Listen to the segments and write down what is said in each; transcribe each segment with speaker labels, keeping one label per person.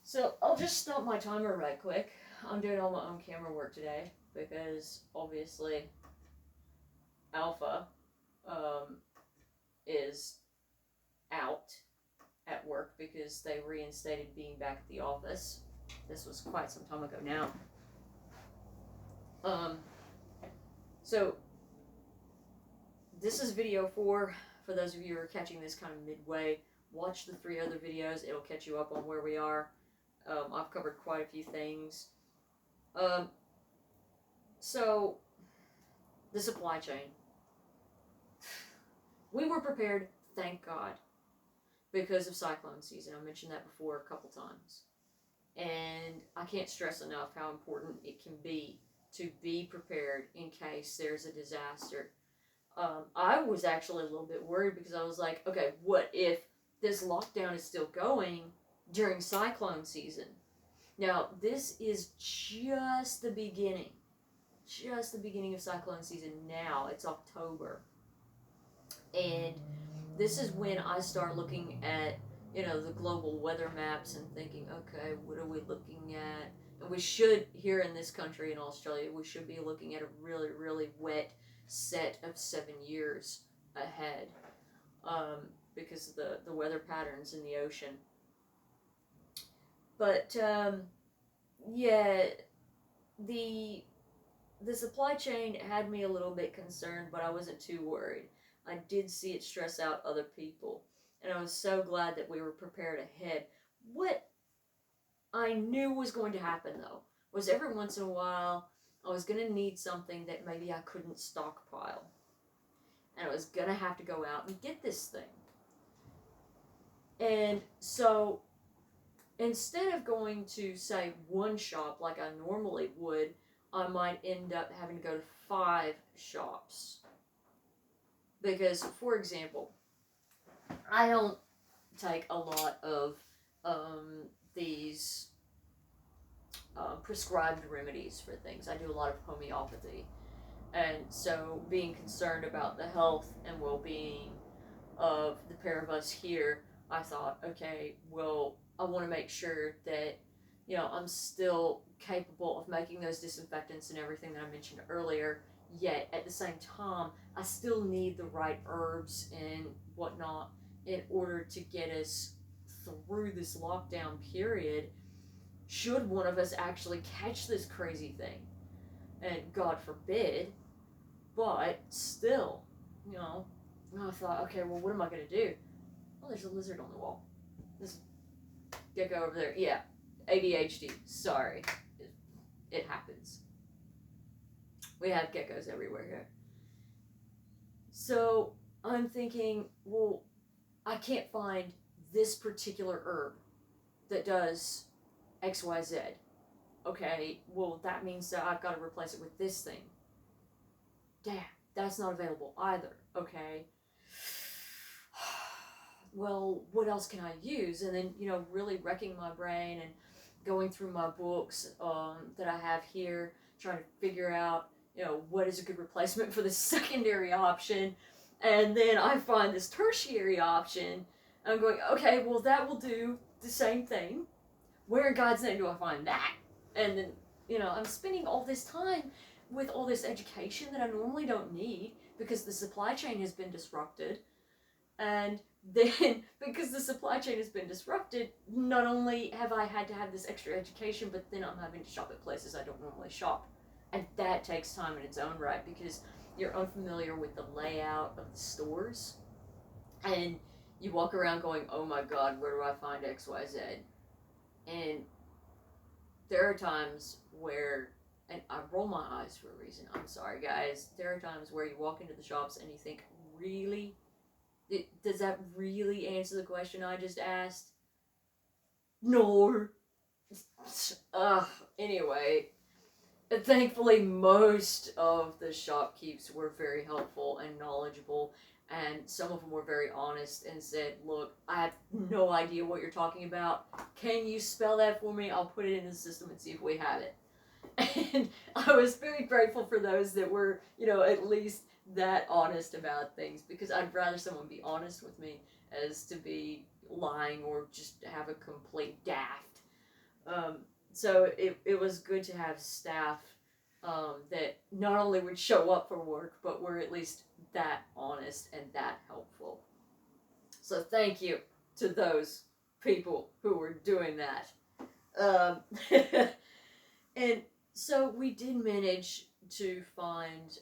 Speaker 1: So I'll just stop my timer right quick. I'm doing all my own camera work today because obviously Alpha is out at work because they reinstated being back at the office. This was quite some time ago now. So this is video 4. For those of you who are catching this kind of midway, watch the 3 other videos. It'll catch you up on where we are. I've covered quite a few things. So, the supply chain. We were prepared, thank God, because of cyclone season. I mentioned that before a couple times. And I can't stress enough how important it can be to be prepared in case there's a disaster. I was actually a little bit worried because I was like, okay, what if this lockdown is still going during cyclone season? Now, this is just the beginning. Just the beginning of cyclone season now. It's October. And this is when I start looking at, the global weather maps and thinking, okay, what are we looking at? And we should, here in this country, in Australia, we should be looking at a really, really wet set of 7 years ahead, because of the weather patterns in the ocean. But yeah, the supply chain had me a little bit concerned, but I wasn't too worried. I did see it stress out other people, and I was so glad that we were prepared ahead. What I knew was going to happen, though, was every once in a while I was going to need something that maybe I couldn't stockpile. And I was going to have to go out and get this thing. And so, instead of going to, say, one shop like I normally would, I might end up having to go to 5 shops. Because, for example, I don't take a lot of these prescribed remedies for things. I do a lot of homeopathy. And so being concerned about the health and well-being of the pair of us here, I thought, okay, well, I want to make sure that, I'm still capable of making those disinfectants and everything that I mentioned earlier, yet at the same time, I still need the right herbs and whatnot in order to get us through this lockdown period, should one of us actually catch this crazy thing. And God forbid, but still, I thought, okay, well, what am I going to do? Oh, there's a lizard on the wall. This gecko over there. Yeah, ADHD. Sorry. It happens. We have geckos everywhere here. So I'm thinking, well, I can't find this particular herb that does XYZ. Okay, well, that means that I've got to replace it with this thing. Damn, that's not available either. Okay. Well, what else can I use? And then, really wrecking my brain and going through my books that I have here, trying to figure out, what is a good replacement for the secondary option. And then I find this tertiary option. And I'm going, okay, well, that will do the same thing. Where in God's name do I find that? And then, I'm spending all this time with all this education that I normally don't need because the supply chain has been disrupted. And then, because the supply chain has been disrupted, not only have I had to have this extra education, but then I'm having to shop at places I don't normally shop. And that takes time in its own right because you're unfamiliar with the layout of the stores. And you walk around going, oh my God, where do I find XYZ? And there are times where, and I roll my eyes for a reason, I'm sorry guys, there are times where you walk into the shops and you think, really? Does that really answer the question I just asked? No. Anyway, thankfully most of the shopkeepers were very helpful and knowledgeable, and some of them were very honest and said, look, I have no idea what you're talking about. Can you spell that for me? I'll put it in the system and see if we have it. And I was very grateful for those that were, at least that honest about things, because I'd rather someone be honest with me as to be lying or just have a complete daft. So it was good to have staff that not only would show up for work, but were at least that honest and that helpful. So thank you to those people who were doing that. Um, and so we did manage to find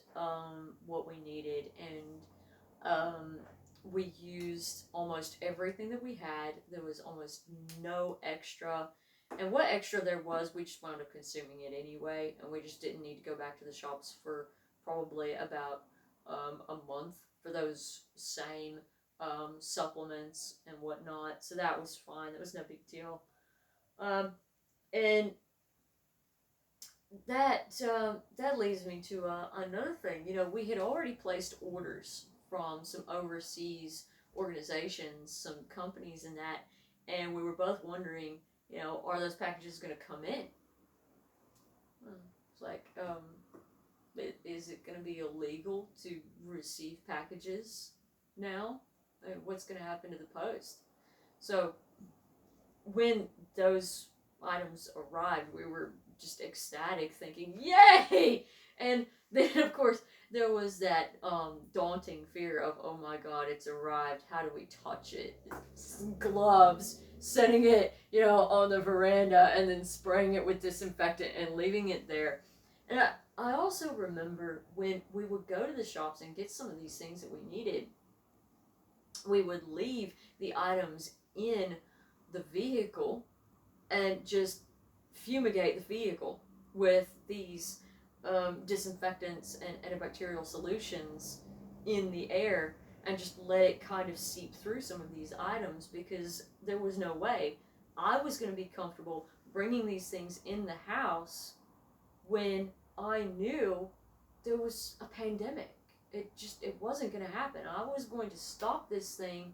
Speaker 1: what we needed, and we used almost everything that we had. There was almost no extra. And what extra there was, we just wound up consuming it anyway, and we just didn't need to go back to the shops for probably about a month for those same supplements and whatnot. So that was fine. That was no big deal. Um, and that leads me to another thing. You know, we had already placed orders from some overseas organizations, some companies, and that, and we were both wondering, you know, are those packages going to come in? It's like, is it going to be illegal to receive packages now? What's going to happen to the post? So when those items arrived, we were just ecstatic, thinking, "Yay!" And then, of course, there was that daunting fear of, "Oh my God, it's arrived. How do we touch it?" Gloves, setting it, you know, on the veranda, and then spraying it with disinfectant and leaving it there. And I also remember when we would go to the shops and get some of these things that we needed, we would leave the items in the vehicle and just fumigate the vehicle with these disinfectants and antibacterial solutions in the air, and just let it kind of seep through some of these items, because there was no way I was going to be comfortable bringing these things in the house when I knew there was a pandemic. It wasn't going to happen. I was going to stop this thing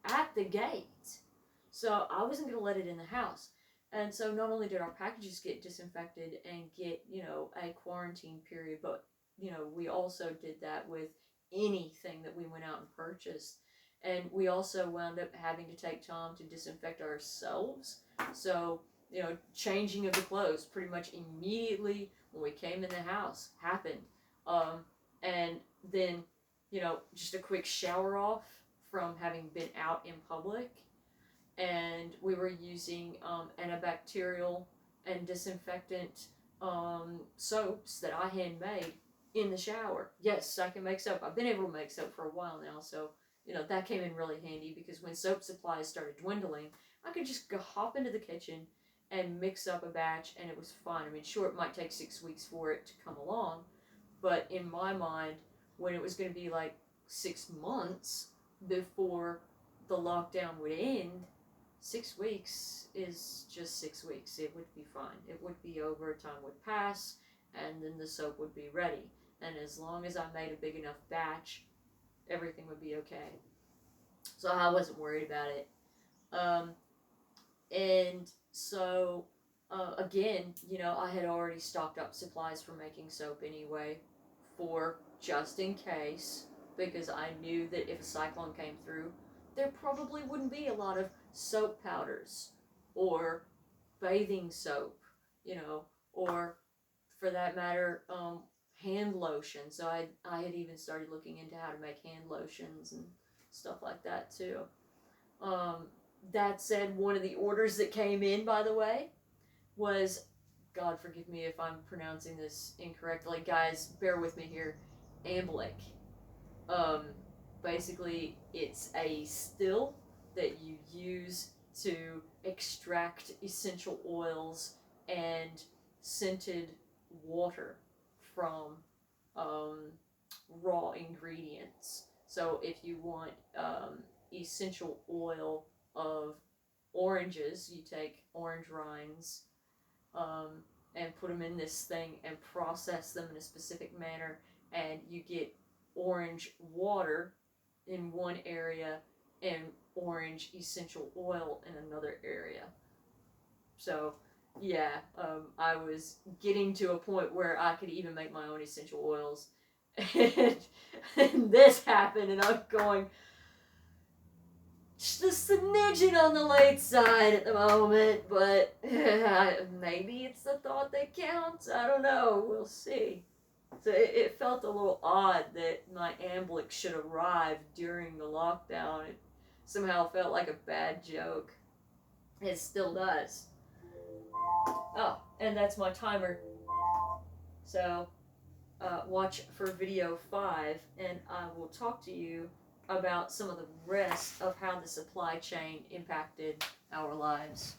Speaker 1: at the gate. So I wasn't going to let it in the house. And so not only did our packages get disinfected and get, you know, a quarantine period, but, you know, we also did that with anything that we went out and purchased. And we also wound up having to take time to disinfect ourselves. So, you know, changing of the clothes pretty much immediately when we came in the house happened. And then, you know, just a quick shower off from having been out in public. And we were using antibacterial and disinfectant soaps that I handmade in the shower. Yes, I can make soap. I've been able to make soap for a while now, so, you know, that came in really handy, because when soap supplies started dwindling, I could just go hop into the kitchen and mix up a batch, and it was fine. I mean, sure, it might take 6 weeks for it to come along, but in my mind, when it was going to be like 6 months before the lockdown would end, 6 weeks is just 6 weeks. It would be fine. It would be over, time would pass, and then the soap would be ready. And as long as I made a big enough batch, everything would be okay. So I wasn't worried about it. And so, again, you know, I had already stocked up supplies for making soap anyway, for just in case, because I knew that if a cyclone came through, there probably wouldn't be a lot of soap powders or bathing soap, you know, or for that matter, hand lotion. So I had even started looking into how to make hand lotions and stuff like that too. That said, one of the orders that came in, by the way, was, God forgive me if I'm pronouncing this incorrectly, guys, bear with me here, Amblic. Basically, it's a still that you use to extract essential oils and scented water from raw ingredients. So if you want essential oil of oranges, you take orange rinds and put them in this thing and process them in a specific manner, and you get orange water in one area and orange essential oil in another area. So yeah, I was getting to a point where I could even make my own essential oils, and this happened, and I'm going, just a smidgen on the late side at the moment, but maybe it's the thought that counts. I don't know. We'll see. So it felt a little odd that my Amblick should arrive during the lockdown. It somehow felt like a bad joke. It still does. Oh, and that's my timer. So watch for video 5, and I will talk to you about some of the rest of how the supply chain impacted our lives.